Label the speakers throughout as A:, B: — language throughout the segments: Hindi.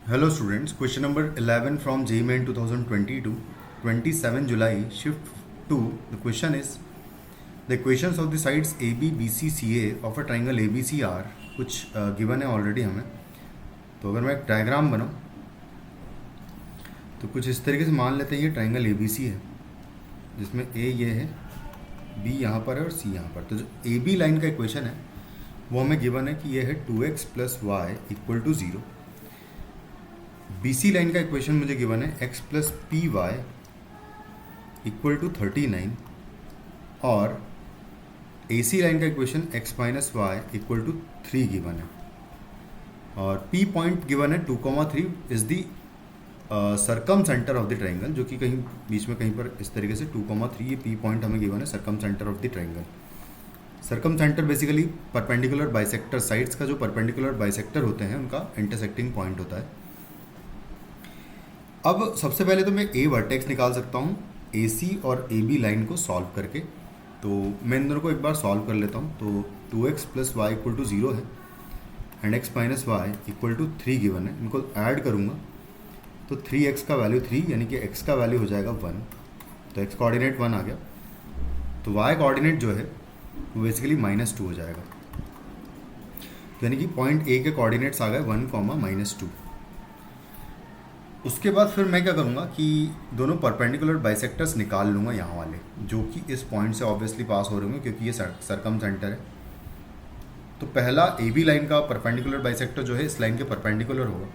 A: Hello students, question number 11 from JEE Main 2022, 27 July, shift 2. The question is, the equations of the sides AB, BC, CA of a triangle ABC are, कुछ given है already हमें. तो अगर मैं एक डायग्राम बनाऊँ तो कुछ इस तरीके से मान लेते हैं ये ट्राइंगल ABC है, जिसमें A ये है, B यहाँ पर है और C यहाँ पर. तो जो AB लाइन का इक्वेशन है वो हमें गिवन है कि ये है 2x + y = 0. BC लाइन का इक्वेशन मुझे गिवन है x + py = 39 और AC लाइन का इक्वेशन x - y = 3 गिवन है. और P पॉइंट गिवन है 2,3 is the circumcentre of the triangle, जो कि कहीं बीच में कहीं पर इस तरीके से 2,3 ये P पॉइंट हमें गिवन है circumcentre of the triangle. Circumcentre basically perpendicular bisector sides का जो परपेंडिकुलर बाइसेक्टर होते हैं उनका इंटरसेक्टिंग पॉइंट होता है. अब सबसे पहले तो मैं A वर्टेक्स निकाल सकता हूँ AC और AB लाइन को सॉल्व करके. तो मैं इन दोनों को एक बार सॉल्व कर लेता हूँ. तो 2x + y = 0 है एंड x - y = 3 गिवन है. इनको ऐड करूँगा तो 3x का वैल्यू 3 यानी कि x का वैल्यू हो जाएगा 1. तो x कोऑर्डिनेट 1 आ गया. तो y कोऑर्डिनेट जो है वो बेसिकली -2 हो जाएगा. तो यानी कि पॉइंट A के कोऑर्डिनेट्स आ गए 1, -2. उसके बाद फिर मैं क्या करूँगा कि दोनों परपेंडिकुलर बाइसेक्टर्स निकाल लूँगा यहाँ वाले, जो कि इस पॉइंट से ऑब्वियसली पास हो रहे होंगे क्योंकि ये सरकम सेंटर है. तो पहला AB लाइन का परपेंडिकुलर बाइसेक्टर जो है इस लाइन के परपेंडिकुलर होगा.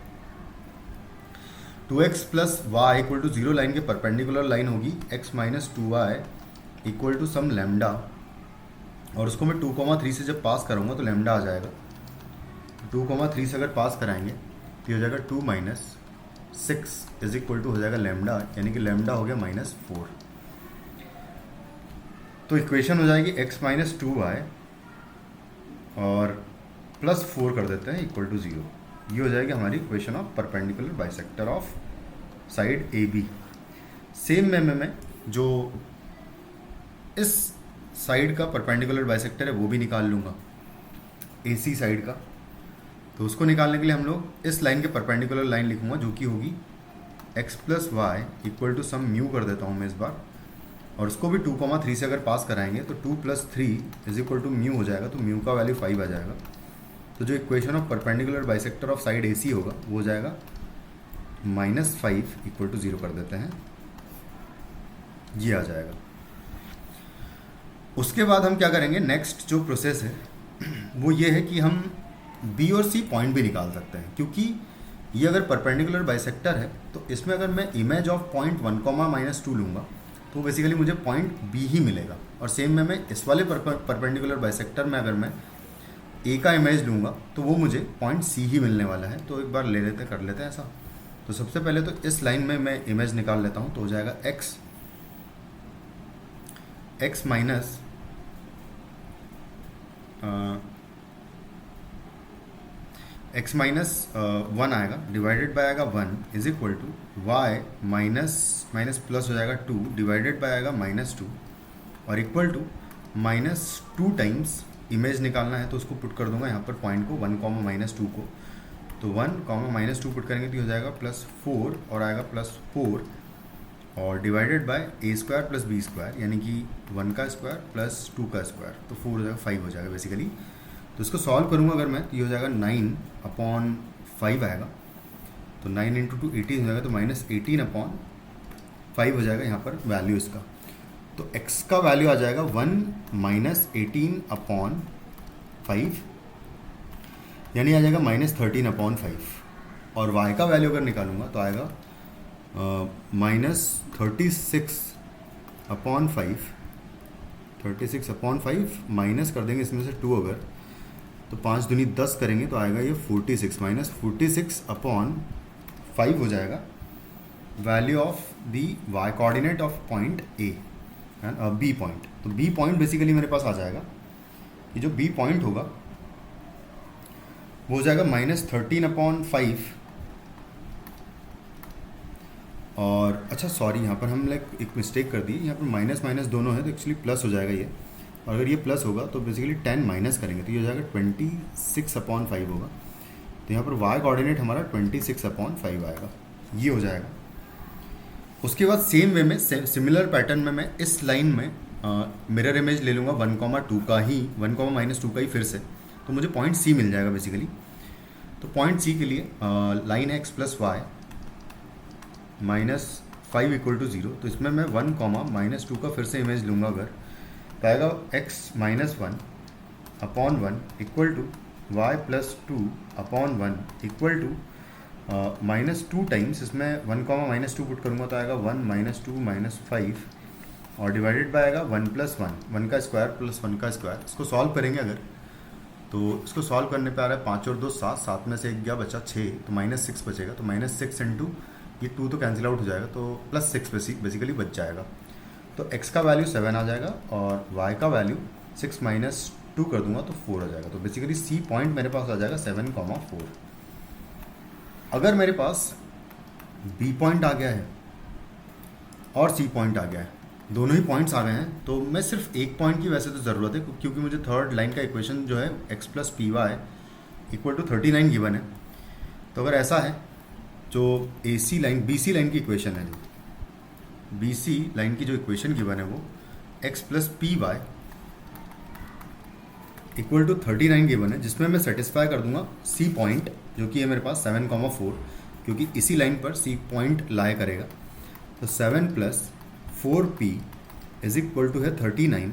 A: 2x + y = 0 लाइन के परपेंडिकुलर लाइन होगी x - 2y = सम लैम्डा, और उसको मैं 2,3 से जब पास करूँगा तो लैम्डा आ जाएगा. 2,3 से अगर पास कराएंगे तो हो जाएगा 2 - 6 = हो जाएगा लैम्डा, यानी कि लैम्डा हो गया -4. तो इक्वेशन हो जाएगी x - 2y और +4 कर देते हैं = 0. ये हो जाएगी हमारी equation of perpendicular bisector of side AB. Same में मैं जो इस साइड का परपेंडिकुलर बाइसेक्टर है वो भी निकाल लूँगा AC साइड का. तो उसको निकालने के लिए हम लोग इस लाइन के परपेंडिकुलर लाइन लिखूँगा जो कि होगी x + y = सम म्यू कर देता हूँ मैं इस बार. और उसको भी 2,3 से अगर पास कराएंगे तो 2 + 3 = म्यू हो जाएगा. तो म्यू का वैल्यू 5 आ जाएगा. तो जो equation of perpendicular bisector of side AC होगा वो हो जाएगा -5 = 0 कर देते हैं. ये आ जाएगा. उसके बाद हम क्या करेंगे, नेक्स्ट जो प्रोसेस है वो ये है कि हम B और C पॉइंट भी निकाल सकते हैं, क्योंकि ये अगर परपेंडिकुलर बाइसेक्टर है तो इसमें अगर मैं इमेज ऑफ पॉइंट 1, -2 लूँगा तो बेसिकली मुझे पॉइंट B ही मिलेगा. और सेम में मैं इस वाले परपेंडिकुलर बाइसेक्टर में अगर मैं A का इमेज लूँगा तो वो मुझे पॉइंट C ही मिलने वाला है. तो एक बार कर लेते हैं ऐसा. तो सबसे पहले तो इस लाइन में मैं इमेज निकाल लेता हूँ. तो हो जाएगा x -1 आएगा, डिवाइडेड बाय आएगा 1 = y माइनस प्लस हो जाएगा 2 डिवाइडेड बाय आएगा -2 और इक्वल टू -2 टाइम्स इमेज निकालना है. तो उसको पुट कर दूंगा यहाँ पर पॉइंट को 1, -2 को. तो 1, -2 पुट करेंगे तो हो जाएगा +4 और आएगा +4 और डिवाइडेड बाय a² + b² यानी कि 1 का स्क्वायर प्लस 2 का स्क्वायर. तो 4 हो जाएगा 5 हो जाएगा बेसिकली. तो इसको सॉल्व करूँगा अगर मैं तो ये हो जाएगा 9/5 आएगा. तो 9 × 2 18 हो जाएगा. तो -18/5 हो जाएगा यहाँ पर वैल्यू इसका. तो x का वैल्यू आ जाएगा 1 - 18/5 यानी आ जाएगा -13/5. और y का वैल्यू अगर निकालूंगा तो आएगा -36/5. 36/5 माइनस कर देंगे इसमें से 2 अगर, तो 5 दूनी 10 करेंगे तो आएगा ये 46 -46/5 हो जाएगा value of the y coordinate of point A and B point. तो B पॉइंट बेसिकली मेरे पास आ जाएगा. ये जो B पॉइंट होगा वो हो जाएगा -13/5. और अच्छा सॉरी, यहाँ पर हम एक मिस्टेक कर दी. यहाँ पर माइनस माइनस दोनों है तो एक्चुअली प्लस हो जाएगा ये. और अगर ये प्लस होगा तो बेसिकली 10 माइनस करेंगे तो ये हो जाएगा 26/5 होगा. तो यहाँ पर y कोऑर्डिनेट हमारा 26/5 आएगा, ये हो जाएगा। उसके बाद सेम वे में सिमिलर पैटर्न में मैं इस लाइन में मिरर इमेज ले लूँगा 1,2 का ही, 1,-2 का ही फिर से, तो मुझे पॉइंट सी मिल जाएगा बेसिकली। तो पॉइंट सी के लिए लाइन है x प्लस वाई -5 = 0, तो इसमें मैं 1,-2 का फिर से इमेज लूँगा अगर, तो आएगा x -1/1 equal to y plus 2/1 equal to -2 times, इसमें 1,-2 पुट करूँगा तो आएगा 1 -2 -5 और डिवाइडेड बाय आएगा 1 + 1, 1 का स्क्वायर प्लस 1 का स्क्वायर। इसको सॉल्व करेंगे अगर, तो इसको सॉल्व करने पे आ रहा है 5 और 2 7, 7 में से 1 गया बचा 6, तो -6 बचेगा। तो -6 इंटू ये 2 तो कैंसिल आउट हो जाएगा, तो +6 बेसिकली बच जाएगा। तो x का वैल्यू 7 आ जाएगा और y का वैल्यू 6 - 2 कर दूंगा तो 4 आ जाएगा। तो बेसिकली C पॉइंट मेरे पास आ जाएगा 7,4। अगर मेरे पास B पॉइंट आ गया है और C पॉइंट आ गया है, दोनों ही पॉइंट्स आ गए हैं, तो मैं सिर्फ एक पॉइंट की वैसे तो ज़रूरत है, क्योंकि मुझे थर्ड लाइन का इक्वेशन जो है x + py = 39 गिवन है। तो अगर ऐसा है, जो AC लाइन BC लाइन की इक्वेशन है, जो BC लाइन की जो इक्वेशन गिवन है वो x + py = 39 गिवन है, जिसमें मैं सेटिस्फाई कर दूंगा C पॉइंट, जो कि है मेरे पास 7,4, क्योंकि इसी लाइन पर C पॉइंट लाया करेगा। तो 7 + 4p = है 39,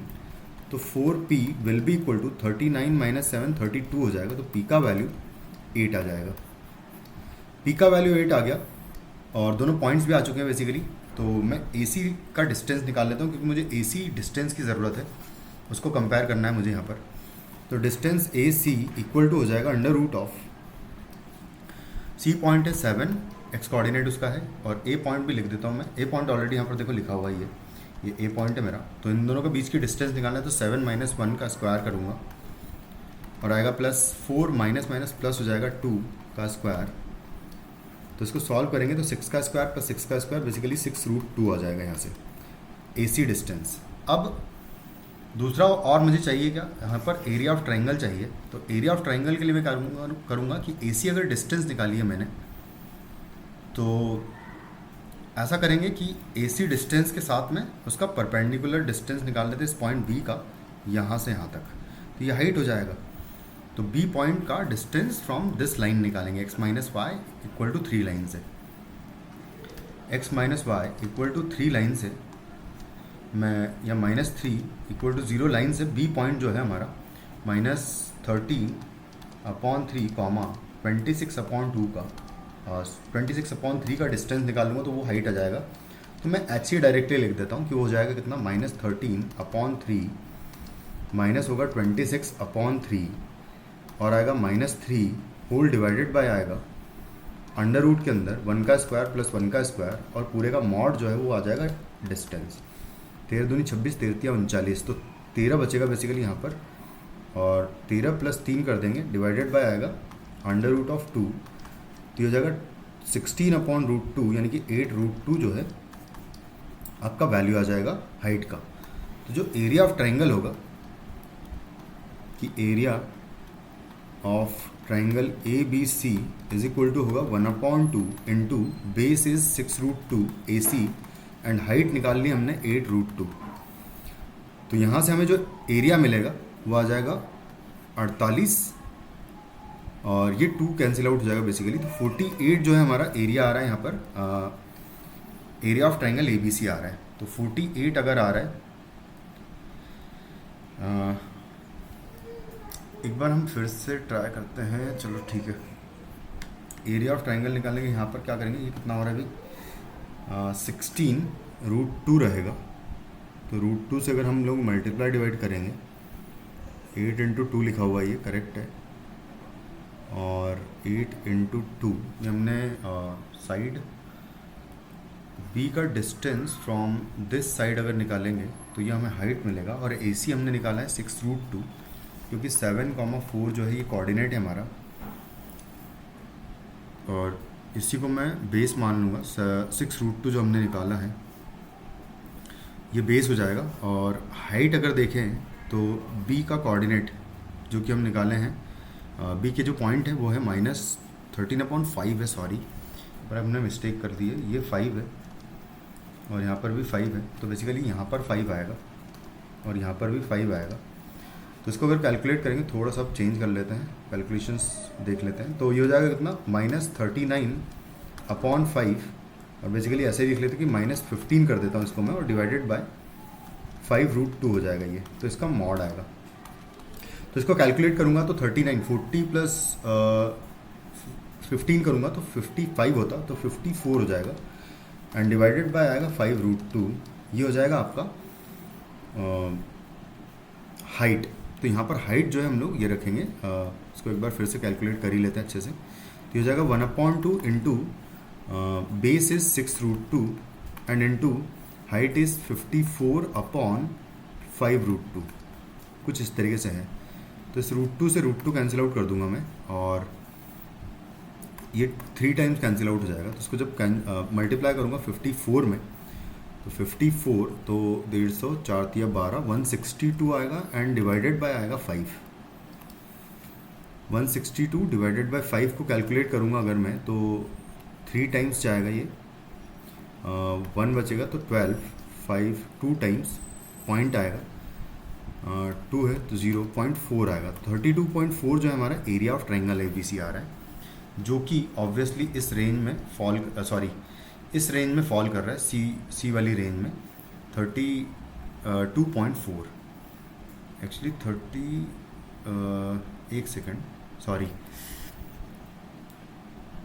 A: तो 4p will be equal to 39 - 7 32 हो जाएगा। तो p का वैल्यू 8 आ जाएगा। p का वैल्यू 8 आ गया और दोनों पॉइंट्स भी आ चुके हैं बेसिकली। तो मैं AC का डिस्टेंस निकाल लेता हूँ, क्योंकि मुझे AC डिस्टेंस की ज़रूरत है, उसको कंपेयर करना है मुझे यहाँ पर। तो डिस्टेंस AC इक्वल टू हो जाएगा √, C पॉइंट है 7, x कोऑर्डिनेट उसका है, और A पॉइंट भी लिख देता हूँ मैं। A पॉइंट ऑलरेडी यहाँ पर देखो लिखा हुआ है, ये A पॉइंट है मेरा। तो इन दोनों के बीच की डिस्टेंस निकालना है, तो 7 - 1 का स्क्वायर करूँगा और आएगा +4 माइनस प्लस हो जाएगा 2 का स्क्वायर। तो इसको सॉल्व करेंगे तो 6 का स्क्वायर प्लस 6 का स्क्वायर बेसिकली 6√2 आ जाएगा यहाँ से AC डिस्टेंस। अब दूसरा और मुझे चाहिए क्या, यहाँ पर एरिया ऑफ ट्रायंगल चाहिए। तो एरिया ऑफ ट्रायंगल के लिए मैं करूँगा कि AC अगर डिस्टेंस निकाली है मैंने, तो ऐसा करेंगे कि AC डिस्टेंस के साथ में उसका परपेंडिकुलर डिस्टेंस निकाल लेते हैं इस पॉइंट B का, यहाँ से यहाँ तक, तो ये हाइट हो जाएगा। तो B पॉइंट का डिस्टेंस फ्रॉम दिस लाइन निकालेंगे, x - y = 3 लाइन से, x - y = 3 लाइन से मैं, या -3 = 0 लाइन से B पॉइंट जो है हमारा -13/3, 26/2 का 26/3 का डिस्टेंस निकालूंगा तो वो हाइट आ जाएगा। तो मैं HC डायरेक्टली लिख देता हूँ कि वो हो जाएगा कितना, -13/3 माइनस होगा 26/3 और आएगा -3 होल डिवाइडेड बाय आएगा √ के अंदर 1 का स्क्वायर प्लस 1 का स्क्वायर, और पूरे का मॉड जो है वो आ जाएगा डिस्टेंस। 13 दूनी 26, 13 39, तो 13 बचेगा बेसिकली यहाँ पर, और 13 + 3 कर देंगे डिवाइडेड बाय आएगा √2, तो ये हो जाएगा 16/√2, यानी कि 8√2 जो है आपका वैल्यू आ जाएगा हाइट का। तो जो एरिया ऑफ ट्रायंगल होगा, कि एरिया ऑफ ट्रायंगल ABC = होगा 1/2 into base is 6√2 AC and height निकाल ली हमने 8√2। तो यहाँ से हमें जो एरिया मिलेगा वो आ जाएगा 48, और ये 2 कैंसिल आउट हो जाएगा बेसिकली। तो 48 जो है हमारा एरिया आ रहा है यहाँ पर, एरिया ऑफ ट्रायंगल ABC आ रहा है। तो 48 अगर आ रहा है, एक बार हम फिर से ट्राई करते हैं, चलो ठीक है। एरिया ऑफ ट्रायंगल निकालने के यहाँ पर क्या करेंगे, ये कितना हो रहा है अभी, 16√2 रहेगा। तो √2 से अगर हम लोग मल्टीप्लाई डिवाइड करेंगे, 8 × 2 लिखा हुआ है, ये करेक्ट है, और 8 × 2 ये हमने साइड B का डिस्टेंस फ्रॉम दिस साइड अगर निकालेंगे तो ये हमें हाइट मिलेगा, और AC हमने निकाला है 6√2, क्योंकि 7,4 जो है ये कोऑर्डिनेट है हमारा, और इसी को मैं बेस मान लूँगा। 6√2 जो हमने निकाला है ये बेस हो जाएगा। और हाइट अगर देखें तो B का कोऑर्डिनेट जो कि हम निकाले हैं, B के जो पॉइंट है वो है 13/5 है, सॉरी, पर हमने मिस्टेक कर दी है, ये 5 है और यहाँ पर भी 5 है, तो बेसिकली यहाँ पर 5 आएगा और यहाँ पर भी 5 आएगा। तो इसको अगर कैलकुलेट करेंगे, थोड़ा सा चेंज कर लेते हैं, कैलकुलेशंस देख लेते हैं, तो ये हो जाएगा कितना, -39/5, और बेसिकली ऐसे ही लिख लेते हैं कि -15 कर देता हूँ इसको मैं, और डिवाइडेड बाय 5√2 हो जाएगा ये, तो इसका मॉड आएगा। तो इसको कैलकुलेट करूँगा तो 39, 40 प्लस 15 करूँगा तो 55 होता, तो 54 हो जाएगा, एंड डिवाइडेड बाय आएगा 5√2, ये हो जाएगा आपका हाइट। तो यहाँ पर हाइट जो है हम लोग ये रखेंगे, इसको एक बार फिर से कैलकुलेट कर ही लेते हैं अच्छे से। तो ये हो जाएगा 1/2 into base is 6√2 and into height is 54/5√2, कुछ इस तरीके से है। तो इस √2 से √2 कैंसिल आउट कर दूंगा मैं, और ये 3 टाइम्स कैंसिल आउट हो जाएगा। तो इसको जब मल्टीप्लाई करूँगा 54 में, तो 54 तो 150, 4 तिया 12, 162 आएगा, एंड डिवाइडेड बाय आएगा 5। 162 डिवाइडेड बाय 5 को कैलकुलेट करूँगा अगर मैं, तो 3 टाइम्स जाएगा ये, 1 बचेगा तो 12, 5 2 टाइम्स, पॉइंट आएगा, 2 है तो 0.4 आएगा। 32.4 जो है हमारा एरिया ऑफ ट्रायंगल ABC आ रहा है, जो कि ऑब्वियसली इस रेंज में इस रेंज में फॉल कर रहा है, सी वाली रेंज में 32.4, एक्चुअली एक सेकेंड, सॉरी,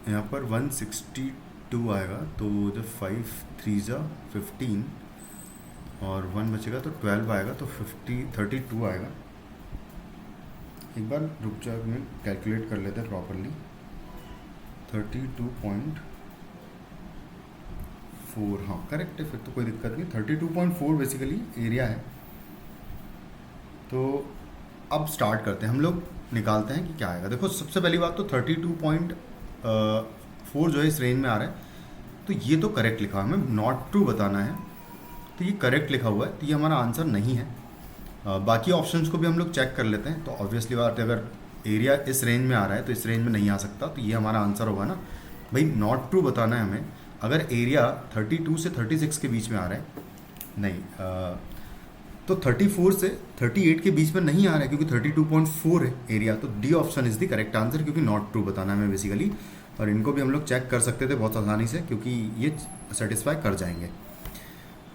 A: यहाँ पर 162 आएगा, तो जब 5 3 15 और 1 बचेगा तो 12 आएगा, तो 32 आएगा। एक बार रुक जाओ, मैं कैलकुलेट कर लेते हैं प्रॉपरली। 32.4, हाँ करेक्ट है, फिर तो कोई दिक्कत नहीं। 32.4 बेसिकली एरिया है। तो अब स्टार्ट करते हैं, हम लोग निकालते हैं कि क्या आएगा। देखो सबसे पहली बात तो 32.4 जो है इस रेंज में आ रहा है, तो ये तो करेक्ट लिखा, हमें नॉट ट्रू बताना है, तो ये करेक्ट लिखा हुआ है, तो ये हमारा आंसर नहीं है। बाकी ऑप्शंस को भी हम लोग चेक कर लेते हैं। तो ऑब्वियसली बात है, अगर एरिया इस रेंज में आ रहा है तो इस रेंज में नहीं आ सकता, तो ये हमारा आंसर होगा ना भाई, नॉट ट्रू बताना है हमें। अगर एरिया 32 से 36 के बीच में आ रहा है, नहीं तो 34 से 38 के बीच में नहीं आ रहा है, क्योंकि 32.4 है एरिया, तो D option is the correct answer, क्योंकि नॉट ट्रू बताना है हमें बेसिकली। और इनको भी हम लोग चेक कर सकते थे बहुत आसानी से, क्योंकि ये सेटिस्फाई कर जाएंगे।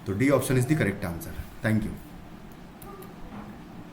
A: तो D option is the correct answer. Thank you.